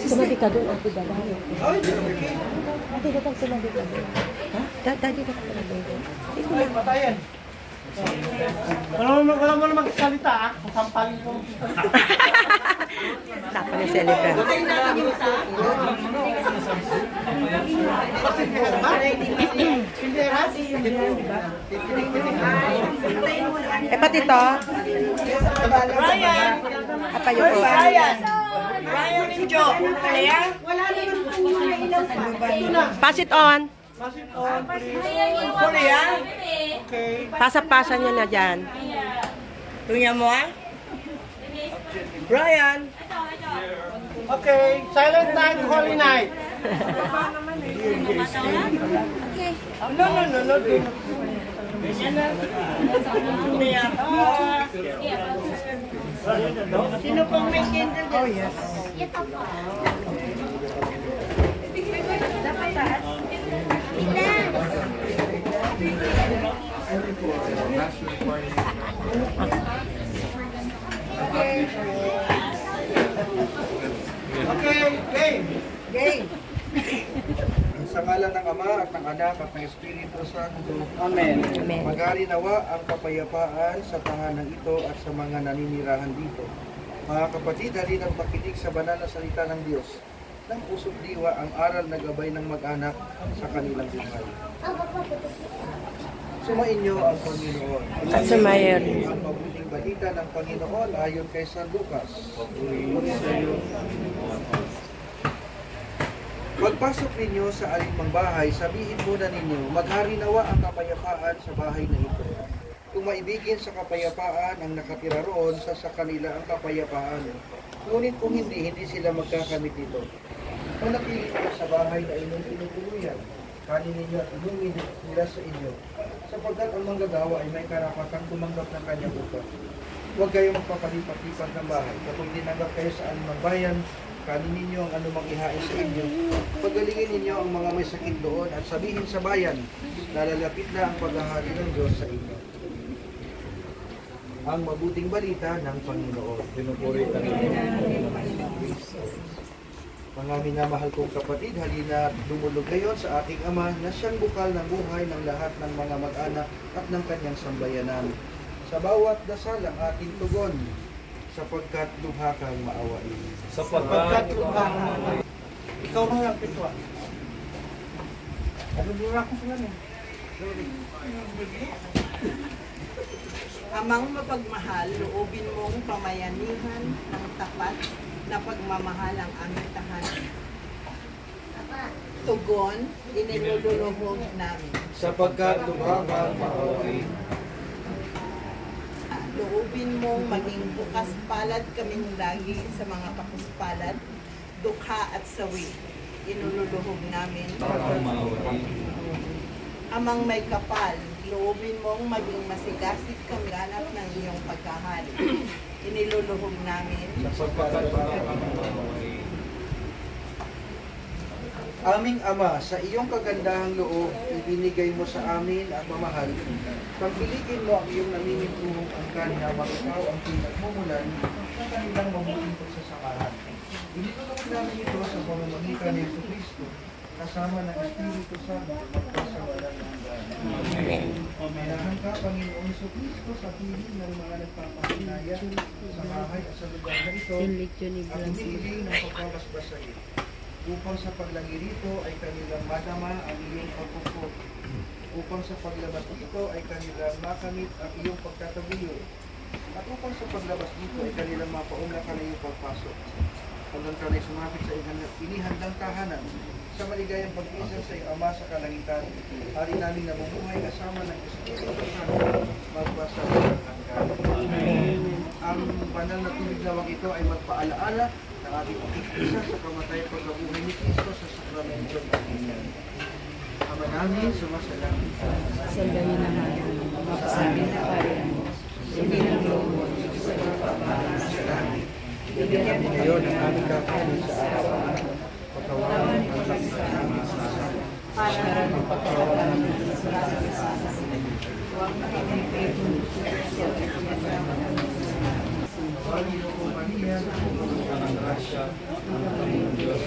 Tumabi ka doon, Ate Dala. Ate Dala, tumabi ka doon. Ha? Daddy ka tumabi doon. Ay, patayan. Wala mo na magsalita, ah. Kasampalin ko. Tapa ni Celebrant. Pati ito. Ryan! Apa yun po? Ryan! Ryan and Joe. Kaya? Pass it on. Korea? Pasa-pasa niya na dyan. Tunya mo ah? Ryan! Okay, silent night, holy night. No. Sino pong may candle dyan? Oh, yes. Okay, game. Game. Sa ngalan ng Ama at ng Anak at ng Espiritu Santo. Amen. Amen. Magari nawa ang kapayapaan sa tahanan ito at sa mga naninirahan dito. Mga kapatid, halina't makinig sa banal na salita ng Diyos. Ng puso't diwa ang aral na gabay ng mag-anak sa kanilang buhay. Sumainyo ang Panginoon. At sumayon. Ang mabuting balita ng Panginoon ayon kay San Lucas. Pagpasok ninyo sa alinmang bahay, sabihin muna ninyo, maghari nawa ang kapayapaan sa bahay na ito. Kung maibigin sa kapayapaan ang nakatira roon, sa kanila ang kapayapaan. Ngunit kung hindi sila magkakamit ito. Manatili kayo sa bahay na inyong tinutuluyan. Kanin ninyo at inumin nila sa inyo. Sapagkat ang manggagawa ay may karapatang tumanggap ng kanyang upa. Huwag kayong magpapalipat-lipat ng bahay. Kapag tinanggap kayo sa anumang bayan, kanin ninyo ang anumang ihain sa inyo. Pagalingin ninyo ang mga may sakit doon at sabihin sa bayan na lalapit na ang paghahari ng Diyos sa inyo. Ang mabuting balita ng Panginoon. Pinupuri ka mga minamahal kong kapatid, halina dumulog ngayon sa ating Ama na siyang bukal ng buhay ng lahat ng mga mag-anak at ng kanyang sambayanan. Sa bawat dasal ang ating tugon, sapagkat lubha kang maawain. Sapagkat lubha kang maawain. Ikaw na lang, Pitwa. Nagdura ko sila niya. Amang mapagmahal, loobin mong pamayanihan ng tapat na pagmamahal ang aming tahanan. Tugon, inilululuhog namin. Sapagkat lubha kang maawain. Loobin mong maging bukas palad kaming lagi sa mga pakuspalad, dukha at sawi. Inululuhog namin. Amang may kapal, loobin mong maging masigasig kang ganap ng iyong pagkahari. Iniluluhog namin. Aming Ama, sa iyong kagandahang loob, ibinigay mo sa amin ang mamahal. Pagpilikin mo ang iyong namimintuhong angkan na ikaw ang pinagmumulan ng kanilang mabuting pagsasamahan. Initulong namin ito sa pamamagitan ni Jesucristo, kasama ng Espiritu Santo, sa walang hanggan. Amen. Pamayahan ka, Panginoong Jesucristo, sa piling ng mga nagpapahinaya sa bahay at sa lugar na ito, at hinihiling ng pagpapasbasahin, upang sa paglagi rito ay kanilang madama ang iyong pagpupok, upang sa paglabas dito ay kanilang makamit ang iyong pagtatabuyo, at upang sa paglabas dito ay kanilang mapaunla ka na iyong pagpasok. Hanggang ka na'y sumapit sa inihandang tahanan, sa maligayang pag-isa sa iyong Ama sa kalangitan, hari namin namumuhay kasama ng Espiritu Santo, magbasa ng hanggan. Ang banal na tubig nawang ito ay magpaalaala ng ating pagkikisa sa kamatay at pagkabuhay ni Cristo sa sakramento ng Panginoon. Ama namin, sumasalangit ka. Salbahin na namin. Mapasabi na kaya. Hindi ng lobo sa pagpapalang sa langit. Bigyan kami ngayon ng aming kakanin sa araw-araw. Pagkawalan ng namin sa aming sasama. Para magpatawaran ng sa huwag makikipagin sa Panginoon Maria, ang grasya, ang Panginoon Diyos,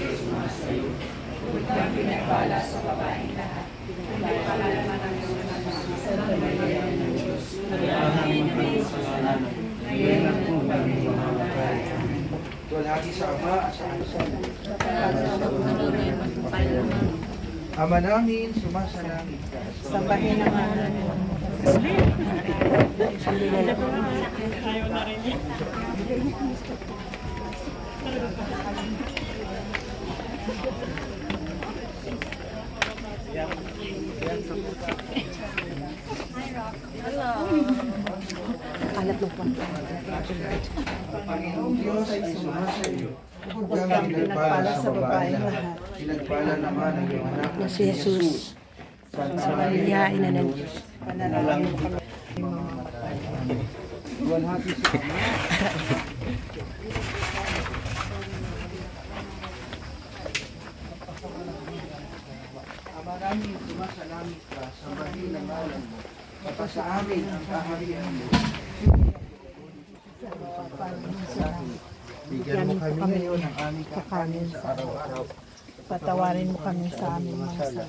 Ikaw ang pinagpala sa babaeng lahat. Pinagpala naman ang iyong anak. Santa Maria ng Diyos. Manalangin kami sa kasalanan. Ngayon at kung kami mamamatay. Tuwalhati sa Ama at sa Anak. Ama namin, sumasalangit ka. Sambahin ang ngalan mo. Alat mo pa. Panginoong Diyos ay sumasayo. Huwag kang pinagpala sa babaeng lahat. Pinagpala naman ang iyong anak na si Jesus. Santa Maria, Ina ng Diyos. Panalangin kami. Tuwalhati sa Ama. Ama namin, sumasalangit ka, sambahin ang ngalan mo. Mapasa amin ang kaharian mo. Bigyan mo kami ngayon ng aming kakanin sa araw-araw. Patawarin mo kami sa aming mga sala.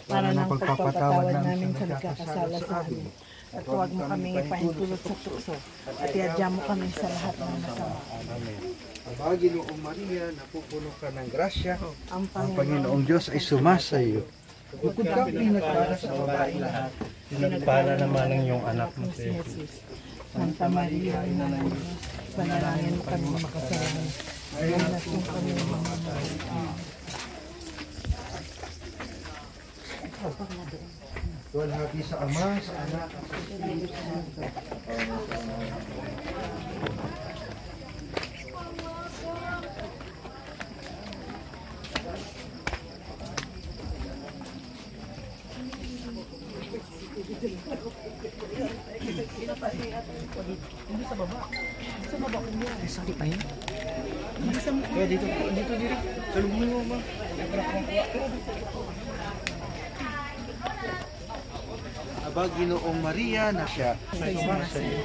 Para ng pagpapatawad namin sa nagkakasala sa amin. At huwag mo kami ipaintulot sa tukso. At iadya mo kami sa lahat ng masama. Amen. Abagi noong Maria, napupuno ka ng grasya. Ang Ang Panginoong Diyos ay sumasayo. Bukod kang pinagpala sa babaeng lahat. Pinagpala naman ang iyong anak mo si Jesus. Santa Maria, Ina ng Diyos. Panalangin mo kami makasalanan. Ngayon at kung kami mamamatay. Tuwalhati sa Ama, sa Anak, at sa Espiritu Santo. Kaya dito diri. Salubungin mo ma. Abagi noong Maria na siya ay sumasayo.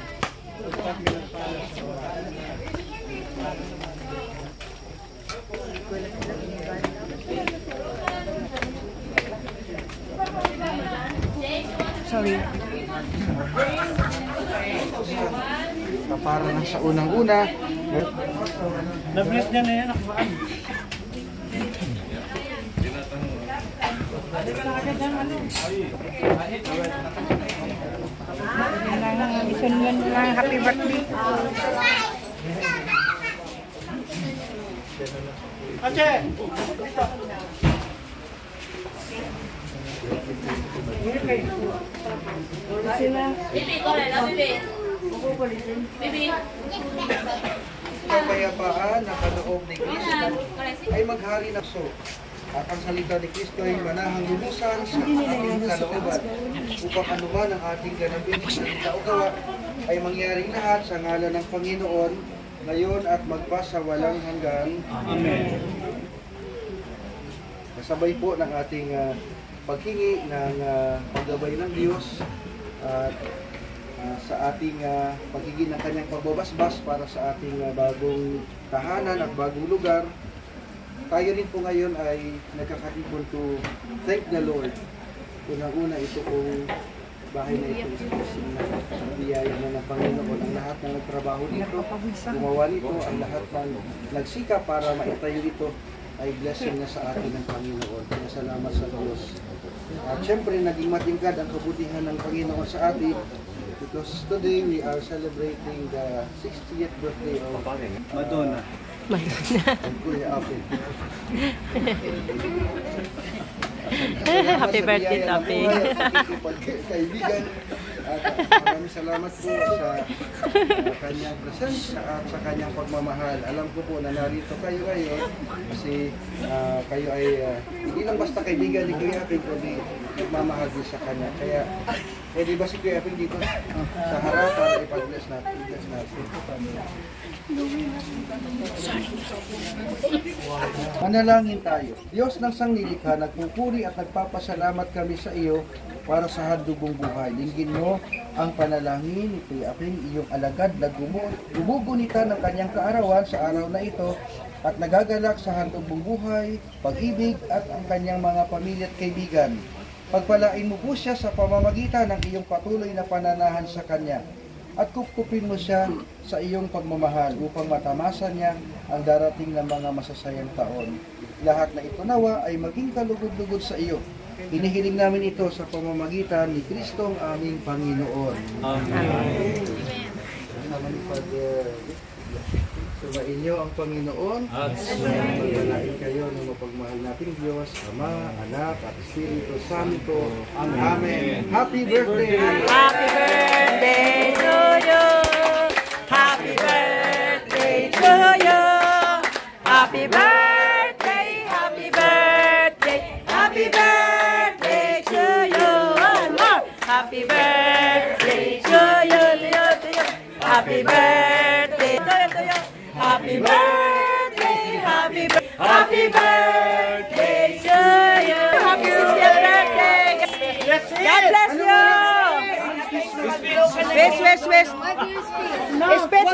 Sorry. Para na sa unang-una. Na-bless niya na yan. Isunod lang, happy birthday. Ache! Bibi, corre, la bibi. Bibi. Kapayapaan na kaloob ni Kristo ay maghari ng so. At ang salita ni Kristo ay manahang lulusan sa ating kalooban upang anuman ang ating ganapin sa salita o gawa ay mangyari lahat sa ngalan ng Panginoon ngayon at magpasawalang hanggan. Amen. Kasabay po ng ating paghingi ng paggabay ng Diyos at sa ating paghingi ng kanyang pagbabasbas para sa ating bagong tahanan at bagong lugar. Tayo rin po ngayon ay nagkakatipon to thank the Lord. Unang-una ito pong bahay na ito sa biyaya na ng Panginoon. Ang lahat ng nagtrabaho dito, gumawa nito, ang lahat ng nagsika para maitayo ito ay blessing na sa atin ng Panginoon. Kaya salamat sa Diyos. At syempre, naging matingkad ang kabutihan ng Panginoon sa atin because today we are celebrating the 60th birthday of Madonna. Kuya Apple. Happy birthday, Tapi. Kaibigan. Maraming salamat po sa kanyang presensya at sa kanyang pagmamahal. Alam ko po na narito kayo ngayon kasi kayo ay hindi lang basta kaibigan ni Kuya Apple, kundi nagmamahal din sa kanya. Kaya pwede ba si Kuya Apple dito sa harap para ipag-bless natin? I-bless natin. Manalangin tayo. Diyos ng sangnilikha, nagpupuri at nagpapasalamat kami sa iyo para sa handugong buhay. Linggin mo ang panalangin ni Kuya Aping, iyong alagad na gumugunita ng kanyang kaarawan sa araw na ito at nagagalak sa handog buhay, pag-ibig at ang kanyang mga pamilya at kaibigan. Pagpalain mo po siya sa pamamagitan ng iyong patuloy na pananahan sa kanya at kupkupin mo siya sa iyong pagmamahal upang matamasa niya ang darating na mga masasayang taon. Lahat na ito nawa ay maging kalugod-lugod sa iyo. Hinihiling namin ito sa pamamagitan ni Kristong aming Panginoon. Amen. Sumain niyo ang Panginoon at pagpalain kayo ng mapagmahal nating Diyos, Ama, Anak, at Espiritu Santo. Amen. Happy birthday! Happy birthday to you! Happy birthday to you! Happy birthday! Happy birthday! Happy birthday to you! One more! Happy birthday to you! Happy birthday to you! Happy birthday! Happy birthday! Happy birthday to you! Happy 60th birthday! God bless you! West. Spets.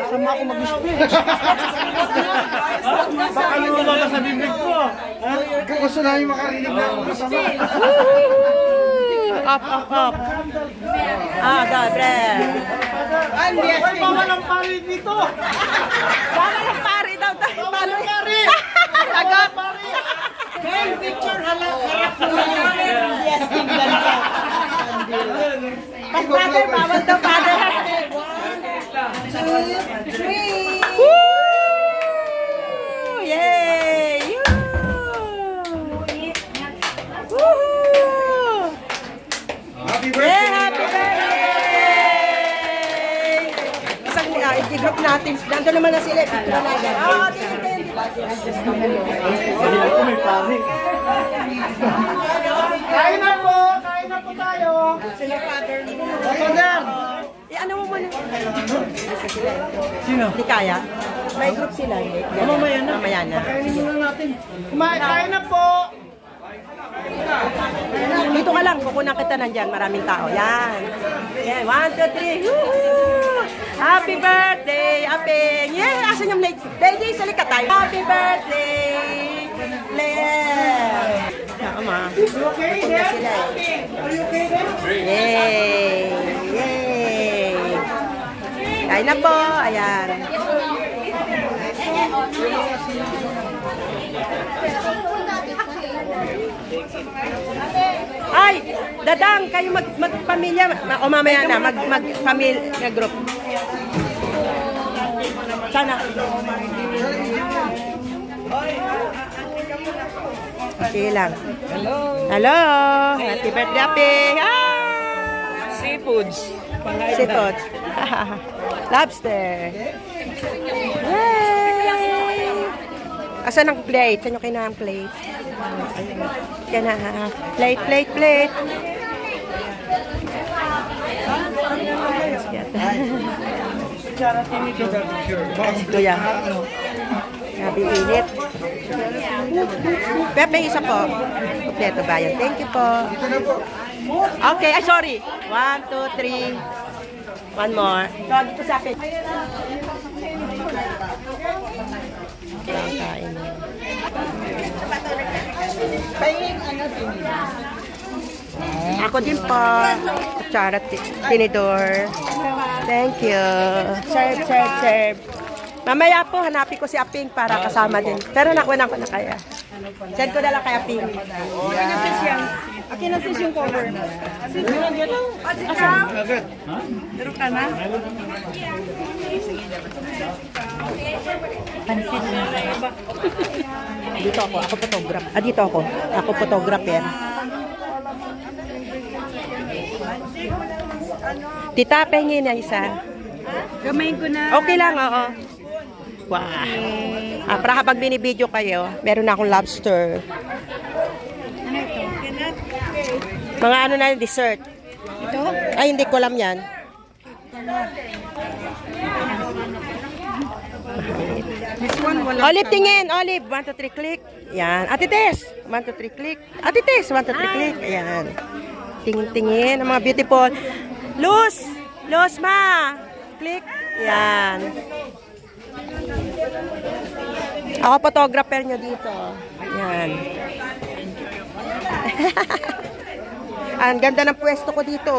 Sama ako mag-speech. Baka lumabas sa bibig ko. Kung gusto namin makarinig na ako kasama. Up. Dobre. Ay, bawal ang pari dito. Bawal ang pari daw tayo. Bawal ang pari. Agap. Hey, picture harap mo. Yes, tingnan ka. Father, bawal daw, father. 1, 2, 3. Woo! Yay! Woohoo! Happy birthday! Happy birthday! Isang i-group natin. Nandun naman na sila. Picture na agad. Kain na po tayo. Sila father. Father! Ano mo muna? Sino? Hindi kaya? May group sila. Mamaya na. Mamaya na. Kainin muna natin. Kain na po. Dito ka lang. Kukunan kita nandyan. Maraming tao. Yan. 1, 2, 3. Woohoo! Happy birthday, Apeng! Yeah! Asan yung lady? Lady, salika tayo. Happy birthday! Blair! Tama. Okay, Punta sila eh. Are you okay then? Yay! Yay! Kain na po. Ayan. Ay! Dadang! Kayo magpamilya. O mamaya na. Magpamilya group. Sana. Sige lang. Hello! Happy birthday, Apeng! Seafoods. Seafoods. Lobster. Yay! Asan ang plate? Saan yung kailangan plate? Plate. Ito yan. Sabi init. Pepe, isa po. Kompleto ba yan? Thank you po. Okay, ay sorry. 1, 2, 3. One more. So, dito sa akin. Kain. Ako din po. Kutsara, tinidor. Thank you. Serve. Mamaya po, hanapin ko si Apeng para kasama din. Pero nakunan ko na kaya. Send ko na lang kay Apeng. Akin ang sis yung cover. Agad. Meron ka na? Dito ako photographer. Dito ako. Ako photographer. Tita, pahingin na isa. Gamayin ko na. Okay lang, oo. Wow. Para habang binibideo kayo, meron na akong lobster. Ano ito? Mga ano na yung dessert. Ito? Ay, hindi ko alam yan. This one wala. Olive, tingin. Olive. 1, 2, 3, click. Yan. Ate Tess. 1, 2, 3, click. Ate Tess. 1, 2, 3, click. Ayan. Tingin. Ang mga beautiful. Luz, ma. Click. Yan. Ako photographer nyo dito. Yan. Ang ganda ng pwesto ko dito.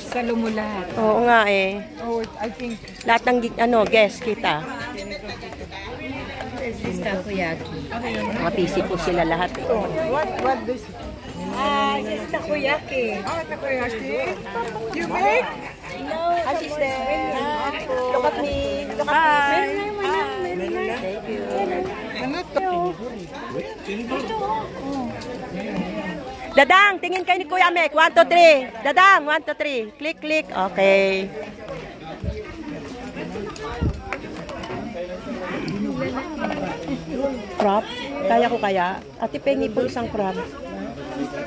Salo mo lahat. Oo nga eh. Oh, I think Lahat ng guest kita. this is takoyaki. Mga PC po sila lahat eh. What this? This is takoyaki. Takoyaki. You make? Hi, sister. Look at me. Look at me. Thank you. Dadang, tingin kayo ni Kuya Mek. 1, 2, 3. Dadang, 1, 2, 3. Click, click. Okay. Crab? Kaya ko kaya? Ate, pengi po isang crab.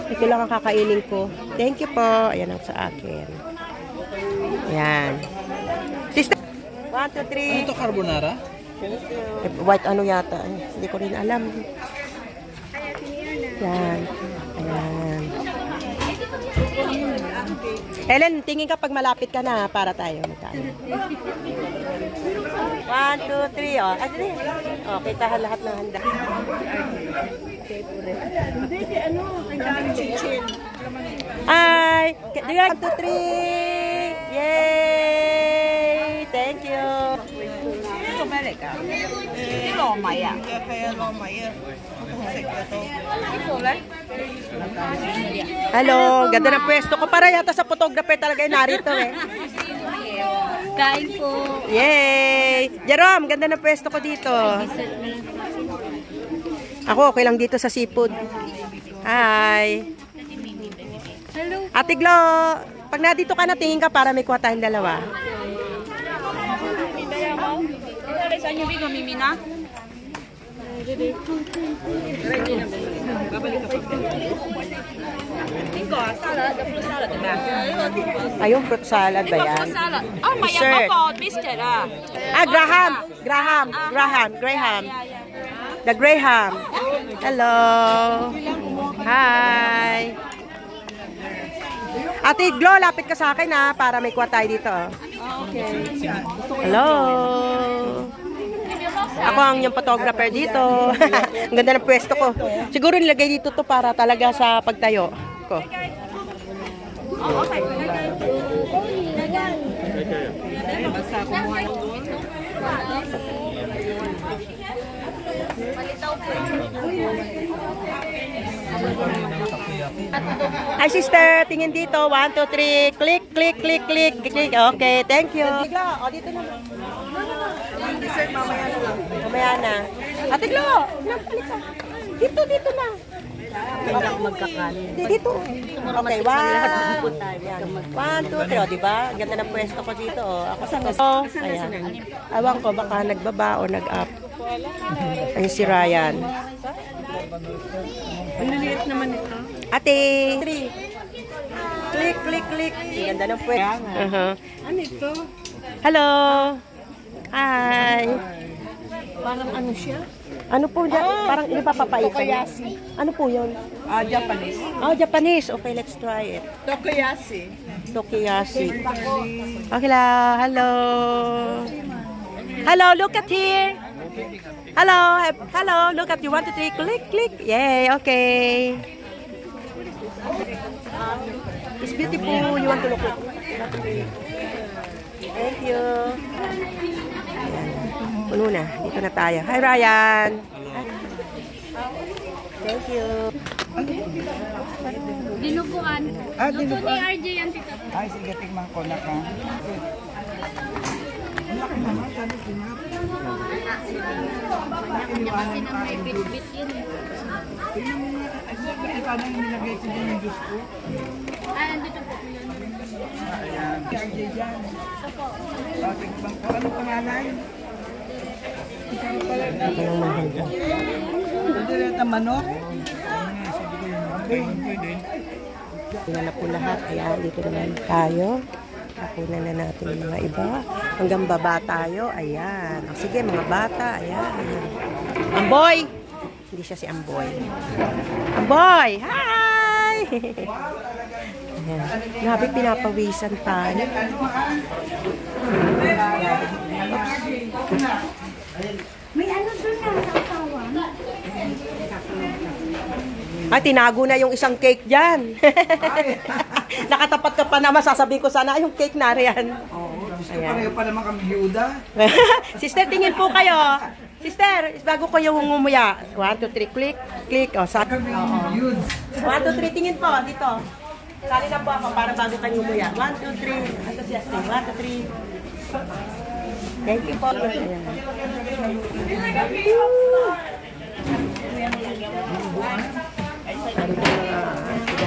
Ito lang ang kakainin ko. Thank you po. Ayan ang sa akin. Ayan. Sister. 1, 2, 3. Ano ito, carbonara? White ano yata. Hindi ko rin alam. Yan. Ayan. Helen, tingin ka pag malapit ka na para tayo magkain. 1, 2, 3. Oh. Oh, kita lahat ng handa. Hindi, ano? Kailangan chinchin. Ay! 1, 2, 3! Yay! Thank you! Hello, ganda ng pwesto ko. Para yata sa photographer talaga yung narito eh. Kain po. Yay! Jerome, ganda ng pwesto ko dito. Ako, okay lang dito sa seafood. Hi! Hello. Ate Glo, pag nandito ka na, tingin ka para may kuha tayong dalawa. Saan niyo bigo, Mimina? Ayun, fruit salad ba yan? Oh, may Dessert. biscuit ah. Graham. The Graham. Hello. Hi. Ate Glo, lapit ka sa akin ha, para may kuha tayo dito. Hello. Ako ang yung photographer dito. Ang ganda ng pwesto ko. Siguro nilagay dito to para talaga sa pagtayo ko. Hi sister, tingin dito. 1, 2, 3. Click, click, click, click, click. Okay, thank you. O, dito na. Dessert mamaya na lang. Mamaya na. Ate Glo, napalit ka. Dito na. Dito. Okay, 1, 2, 3. O, diba? Ang ganda ng pwesto ko dito. O, ako sa ayan. Awan ko, baka nagbaba o nag-up. Ayun si Ryan. Ang liliit naman ito. Ate! 3. Click, click, click. Ang ganda ng pwesto. Ano ito? Hello! Hi! Parang ano siya? Ano po dyan? Parang iba papaitan. Tokoyaki. Ano po yun? Japanese. Oh, Japanese. Okay, let's try it. Tokoyaki. Tokiyashi. Okay la. Hello. Hello, look at here. Hello. Hello, look at you. 1, 2, 3. Click, click. Yay, okay. It's beautiful. You want to look at it? Thank you. Puno na. Dito na tayo. Hi, Ryan. Thank you. Dinuguan. Luto ni RJ yan, tita. Ay, sige, tingnan ko na ka. Kanya kasi na may bit-bit yun. Ay, sabi, paano yung nilagay ko din yung juice ko? Andito po. Ayan. RJ dyan. Tingnan ko. Ano pangalan? Hindi rin ito manok. Tingnan na po lahat. Ayan, dito naman tayo. Nakunan na natin yung mga iba. Hanggang baba tayo. Ayan. O, sige, mga bata. Ayan. Amboy! Hindi siya si Amboy. Amboy! Hi! Ayan. Grabe, pinapawisan tayo. May ano doon na. Ay, tinago na yung isang cake dyan. Nakatapat ka pa naman, sasabihin ko sana, yung cake na riyan. Oo, gusto Ayan. pareho pa naman kami byuda. Sister, tingin po kayo. Sister, bago ko yung ngumuya. 1, 2, 3, click, click. O, sa... Kami byud. 1, 2, 3, tingin po, dito. Sali na po ako para bago kayo ngumuya. 1, 2, 3. Enthusiastic. 1, 2, 3. Thank you po. Ayan.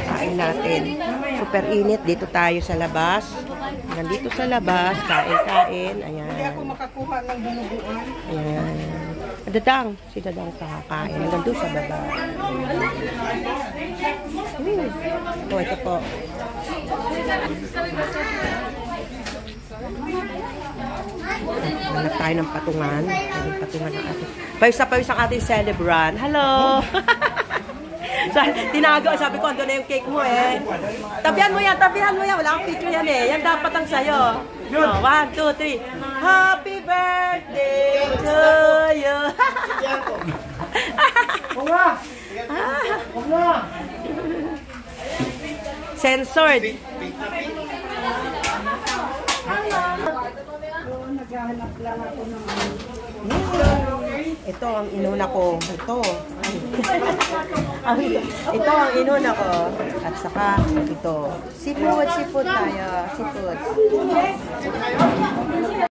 Kain natin. Super init. Dito tayo sa labas. Nandito sa labas. Kain-kain. Ayan. Hindi ako makakuha ng binubuan. Ayan. Dadang. Si Dadang kakakain. Hanggang doon sa baba. Oh, ito po. Hanap tayo ng patungan. Yung patungan ng ating... Pawis ang ating celebrant. Hello! So, tinago. Sabi ko, andun na yung cake mo eh. Tabihan mo yan. Wala akong picture yan eh. Yan dapat ang sayo. Oh, 1, 2, 3. Happy birthday to you. Censored. Naghahanap lang ako ng Ito ang inuna ko. Ito. Ito ang inuna ko. At saka ito. Seafood tayo. Seafood.